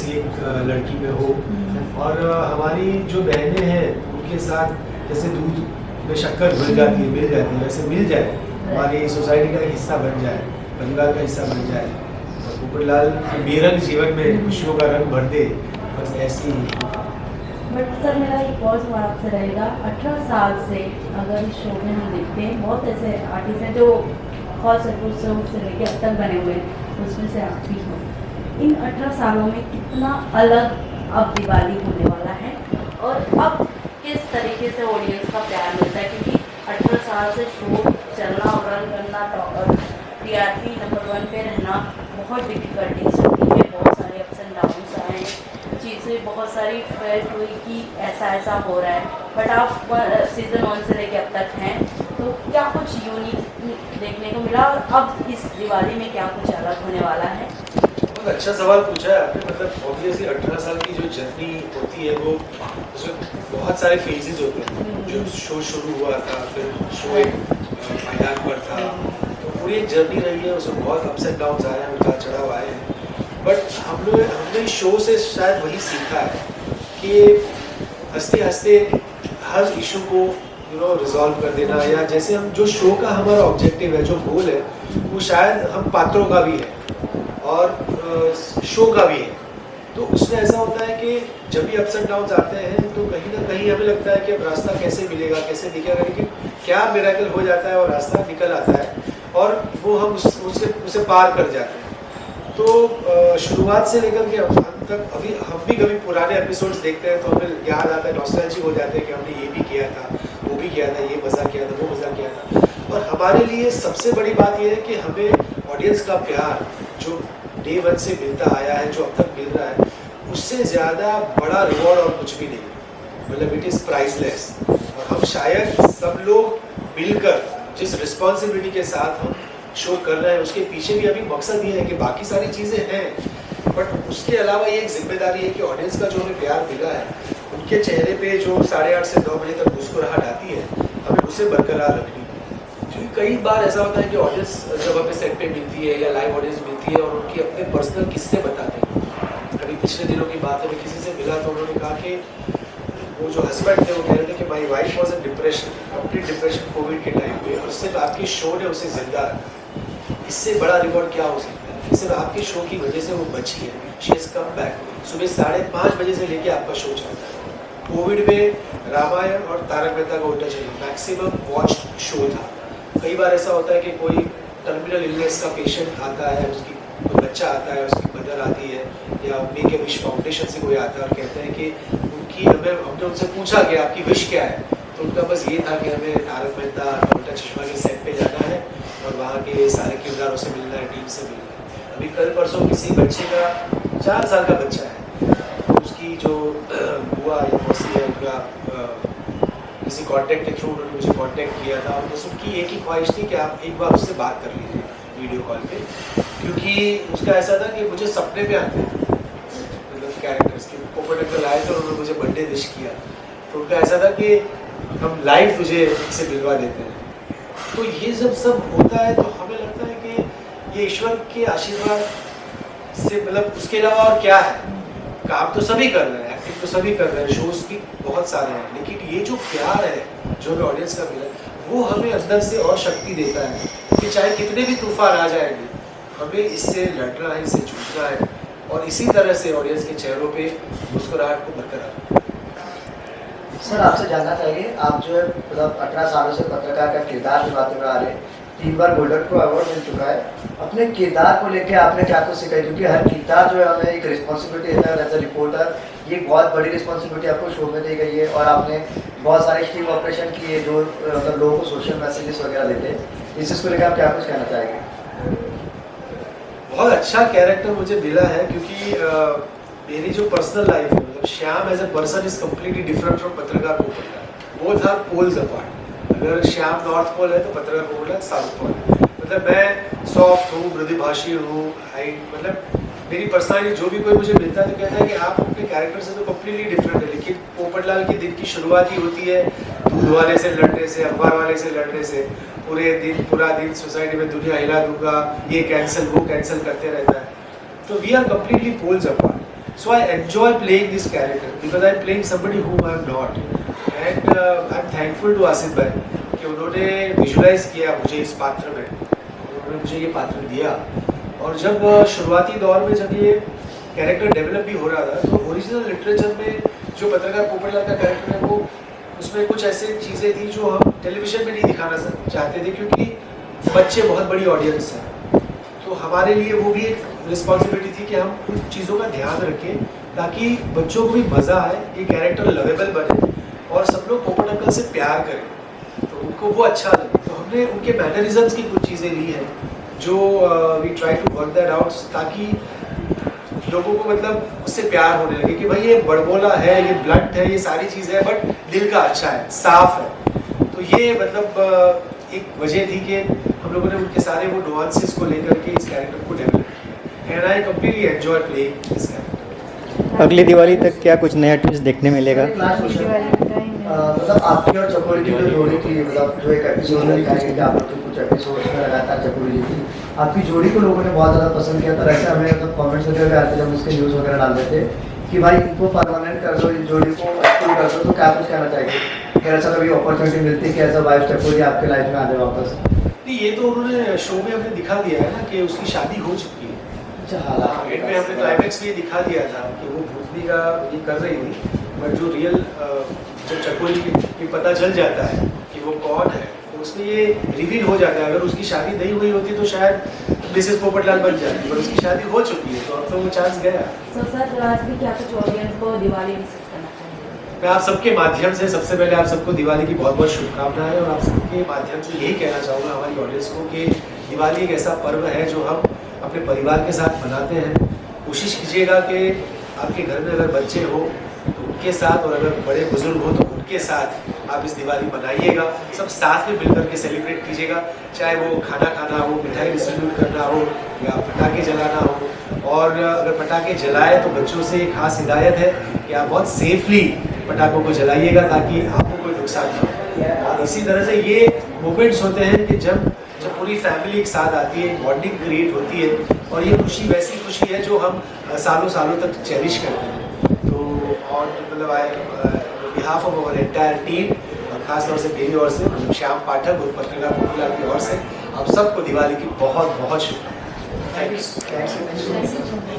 किसी एक लड़की में हो। और हमारी जो बहनें हैं उनके साथ जैसे दूध में शक्कर घुल जाती है, मिल जाती है, वैसे मिल जाए, हमारी सोसाइटी का एक हिस्सा बन जाए, परिवार का हिस्सा बन जाए, तो पोपटलाल के बेरंग जीवन में खुशियों का रंग भर दे, बस ऐसी। बट सर मेरा एक और सवाल आपसे रहेगा, 18 साल से अगर इस शो में हम देखते हैं बहुत ऐसे आर्टिस्ट हैं जो फर्स्ट एपिसोड से लेकर अब तक बने हुए हैं, उसमें से आप भी हो। इन 18 सालों में कितना अलग अब दिवाली होने वाला है और अब किस तरीके से ऑडियंस का प्यार मिलता है, क्योंकि 18 साल से शो चलना और रन करना और टीआरपी नंबर 1 पे रहना बहुत डिफिकल्टीज होती है, बहुत सारे अप्स एंड डाउन्स आए, चीज़ें बहुत सारी फेल्ट हुई कि ऐसा हो रहा है, बट आप सीज़न 1 से लेके अब तक हैं, तो क्या कुछ यूनिक देखने को मिला और अब इस दिवाली में क्या कुछ अलग होने वाला है? बहुत अच्छा सवाल पूछा है आपने। मतलब ऑब्वियसली 18 साल की जो जर्नी होती है वो उसमें बहुत सारे फेजेस होते हैं। जो शो शुरू हुआ था, फिर शो एक मैदान पर था, तो पूरी एक जर्नी रही है, उसमें बहुत अप्स एंड डाउन्स आए हैं, उतार चढ़ाव आए हैं। बट हमने शो से शायद वही सीखा है कि हंसते हंसते हर इशू को रिजॉल्व कर देना, या जैसे हम जो शो का हमारा ऑब्जेक्टिव है, जो गोल है, वो शायद हम पात्रों का भी है और शो का भी है। तो उसमें ऐसा होता है कि जब भी अप्स एंड डाउन्स आते हैं तो कहीं ना कहीं हमें लगता है कि अब रास्ता कैसे मिलेगा, कैसे दिखेगा, लेकिन क्या मिरेकल हो जाता है और रास्ता निकल आता है और वो हम उसे पार कर जाते हैं। तो शुरुआत से लेकर के अंत तक अभी हम भी कभी पुराने एपिसोड्स देखते हैं तो हमें याद आता है, नॉस्टैल्जिक हो जाते हैं कि हमने ये भी किया था, वो भी किया था, ये मज़ा किया था, वो मज़ा किया था। और हमारे लिए सबसे बड़ी बात यह है कि हमें ऑडियंस का प्यार जो डे 1 से मिलता आया है, जो अब तक मिल रहा है, उससे ज़्यादा बड़ा रिवॉर्ड और कुछ भी नहीं। मतलब इट इज़ प्राइसलेस। और हम शायद सब लोग मिलकर जिस रिस्पॉन्सिबिलिटी के साथ हम शो कर रहे हैं, उसके पीछे भी अभी मकसद ये है कि बाकी सारी चीज़ें हैं, बट उसके अलावा ये एक जिम्मेदारी है कि ऑडियंस का जो हमें प्यार मिला है, उनके चेहरे पे जो 8:30 से 9 बजे तक मुस्कुराहट आती है, हमें उसे बरकरार रखनी है। क्योंकि कई बार ऐसा होता है कि ऑडियंस जब हमें सेट पे मिलती है या लाइव ऑडियंस मिलती है और उनकी अपने पर्सनल किस्से बताते हैं। अभी पिछले दिनों की बात है, मैं किसी से मिला तो उन्होंने कहा कि वो जो हस्बैंड थे वो कह रहे थे कि my wife was in depression, complete depression Covid के टाइम पे, और सिर्फ आपके शो ने उसे जिंदा रखा। इससे बड़ा रिवॉर्ड क्या हो सकता है? सिर्फ आपके शो की वजह से वो बची है। She is come back. सुबह 5:30 बजे से लेके आपका शो चलता है। कोविड में रामायण और तारक मेहता का उल्टा चश्मा मैक्सिमम वॉच्ड शो था। कई बार ऐसा होता है कि कोई टर्मिनल इलनेस का पेशेंट आता है, उसकी कोई बच्चा आता है, उसकी मदर आती है, या मेक ए विश फाउंडेशन से कोई आता है और कहते हैं कि हमने उनसे पूछा कि आपकी विश क्या है, तो उनका बस ये था कि हमें तारक मेहता उल्टा चश्मा के सेट पे जाना है और वहाँ के सारे किरदारों से मिलना है, टीम से मिलना है। अभी कल परसों किसी बच्चे का 4 साल का बच्चा है, उसकी जो बुआ या मौसी है, उनका किसी कॉन्टेक्ट के थ्रू उन्होंने मुझे कॉन्टेक्ट किया था, और बस उनकी एक ही ख्वाहिश थी कि आप एक बार उससे बात कर लीजिए वीडियो कॉल पे, क्योंकि उसका ऐसा था कि मुझे सपने में आते हैं मतलब कैरेक्टर्स के। पोपट अंकल आए थे और उन्होंने मुझे बर्थडे विश किया, तो उनका ऐसा था कि हम लाइव तुझे से मिलवा देते हैं। तो ये जब सब होता है तो हमें लगता है कि ये ईश्वर के आशीर्वाद से, मतलब उसके अलावा और क्या है। काम तो सभी कर रहे हैं, एक्टिंग तो सभी कर रहे हैं, शोज भी बहुत सारे हैं, लेकिन ये जो प्यार है जो हमें ऑडियंस का मिला, वो हमें अंदर से और शक्ति देता है कि चाहे कितने भी तूफान आ जाएंगे, हमें इससे लड़ना है, इससे जूझना है, और इसी तरह से ऑडियंस के चेहरों पे मुस्कुराहट को बरकरार। सर आपसे जानना चाहिए, आप जो है मतलब 18 सालों से पत्रकार का किरदार निभाते हुए आ रहे हैं, 3 बार गोल्डन को अवार्ड मिल चुका है, अपने किरदार को लेके आपने क्या कुछ सीखा है? क्योंकि हर किरदार जो है हमें एक रिस्पॉन्सिबिलिटी देता है। एज अ रिपोर्टर ये बहुत बड़ी रिस्पॉन्सिबिलिटी आपको शो में दी गई है, और आपने बहुत सारे स्टिंग ऑपरेशन किए जो मतलब लोगों को सोशल मैसेजेस वगैरह देते हैं। इस चीज़ को लेकर आप क्या कुछ कहना चाहेंगे? बहुत अच्छा कैरेक्टर मुझे मिला है, क्योंकि मेरी जो पर्सनल लाइफ है, मतलब Shyam as a person is completely different from पत्रकार Popatlal. Both are poles apart. अगर श्याम नॉर्थ पोल है तो पत्रकार पोपटलाल साउथ पोल है। मतलब मैं सॉफ्ट हूँ, मृदुभाषी हूँ, मतलब मेरी पर्सनालिटी, जो भी कोई मुझे मिलता है तो कहता है कि आप अपने कैरेक्टर से तो कम्प्लीटली डिफरेंट है। लेकिन पोपटलाल की दिन की शुरुआत ही होती है दूध वाले से लड़ने से, अखबार वाले से लड़ने से। पूरा दिन सोसाइटी में दुनिया हिला दूंगा, ये कैंसिल वो कैंसिल करते रहता है। तो we are completely poles apart. So I enjoy playing this character because I'm playing somebody whom I'm not. And I'm thankful to Asif भाई कि उन्होंने विजुलाइज किया मुझे इस पात्र में, उन्होंने मुझे ये पात्र दिया। और जब शुरुआती दौर में जब ये कैरेक्टर डेवलप भी हो रहा था तो ओरिजिनल लिटरेचर में जो पत्रकार पोपटलाल का कैरेक्टर है वो उसमें कुछ ऐसे चीज़ें थी जो हम टेलीविज़न में नहीं दिखाना चाहते थे, क्योंकि बच्चे बहुत बड़ी ऑडियंस है। तो हमारे लिए वो भी एक रिस्पॉन्सिबिलिटी थी कि हम उन चीज़ों का ध्यान रखें ताकि बच्चों को भी मज़ा आए, ये कैरेक्टर लवेबल बने और सब लोग पोपट अंकल से प्यार करें, तो उनको वो अच्छा लगे। तो हमने उनके मैनरिज्म्स की कुछ चीज़ें ली हैं जो we try to work that out, ताकि लोगों को मतलब उससे प्यार होने लगे कि भाई ये बड़बोला है, ये ब्लंट है, ये सारी चीज़ें है बट दिल का अच्छा है, साफ है। तो ये मतलब एक वजह थी कि हम लोगों ने उनके सारे वो नुआंसेस को लेकर के इस कैरेक्टर को डेवलप किया। And I completely enjoy playing this character. अगली दिवाली तक क्या कुछ नया ट्विस्ट देखने मिलेगा? एक लास्ट क्वेश्चन, मतलब आपकी और चकोरी की जो जोड़ी थी, मतलब जो एक एपिसोड में दिखाई कि आप लोग के कुछ एपिसोड में लगातार चकोरी जी थी, आपकी जोड़ी को लोगों ने बहुत ज़्यादा पसंद किया। तो ऐसे हमें मतलब कमेंट्स वगैरह भी आते जब उसके न्यूज़ वगैरह डाल देते कि भाई इनको परमानेंट कर दो, इस जोड़ी को एक्टिव कर दो, तो क्या कुछ कहना चाहिए? क्या ऐसा कभी अपॉर्चुनिटी मिलती है कि ऐसा वाइफ चकोरी आपके लाइफ में आ जाए वापस? नहीं, ये तो उन्होंने शो में हमने दिखा दिया है ना कि उसकी शादी हो चुकी है। एंड में हमने क्लाइमेक्स में दिखा दिया था कि वो भूतनी का ये कर रही थी, बट जो रियल जब चकोरी की पता चल जाता है कि वो कौन है तो उसमें ये रिवील हो जाता है। अगर उसकी शादी नहीं हुई होती तो शायद मिसेस पोपटलाल बन जाती, पर उसकी शादी हो चुकी है तो अब तो वो चांस गया। सो सर आज भी क्या कुछ ऑडियंस को दिवाली विशेष करना चाहिए? मैं आप सबके माध्यम से सबसे पहले आप सबको दिवाली की बहुत बहुत शुभकामनाएं, और आप सबके माध्यम से यही कहना चाहूँगा हमारी ऑडियंस को कि दिवाली एक ऐसा पर्व है जो हम अपने परिवार के साथ मनाते हैं। कोशिश कीजिएगा कि आपके घर में अगर बच्चे हो तो उनके साथ, और अगर बड़े बुजुर्ग हो तो उनके साथ आप इस दिवाली मनाइएगा। सब साथ में मिलकर के सेलिब्रेट कीजिएगा, चाहे वो खाना खाना हो, मिठाई डिस्ट्रीब्यूट करना हो या पटाखे जलाना हो। और अगर पटाखे जलाए तो बच्चों से एक खास हिदायत है कि आप बहुत सेफली पटाखों को जलाइएगा ताकि आपको कोई नुकसान ना हो। और इसी तरह से ये मोमेंट्स होते हैं कि जब पूरी फैमिली एक साथ आती है, बॉन्डिंग क्रिएट होती है, और ये खुशी वैसी खुशी है जो हम सालों सालों तक चेरिश करते हैं। तो और मतलब behalf of our entire team, और खास तौर से मेरी ओर से, मतलब श्याम पाठक और पत्रकार पोपटलाल की ओर से आप सबको दिवाली की बहुत बहुत शुभकामनाएं। Thank you.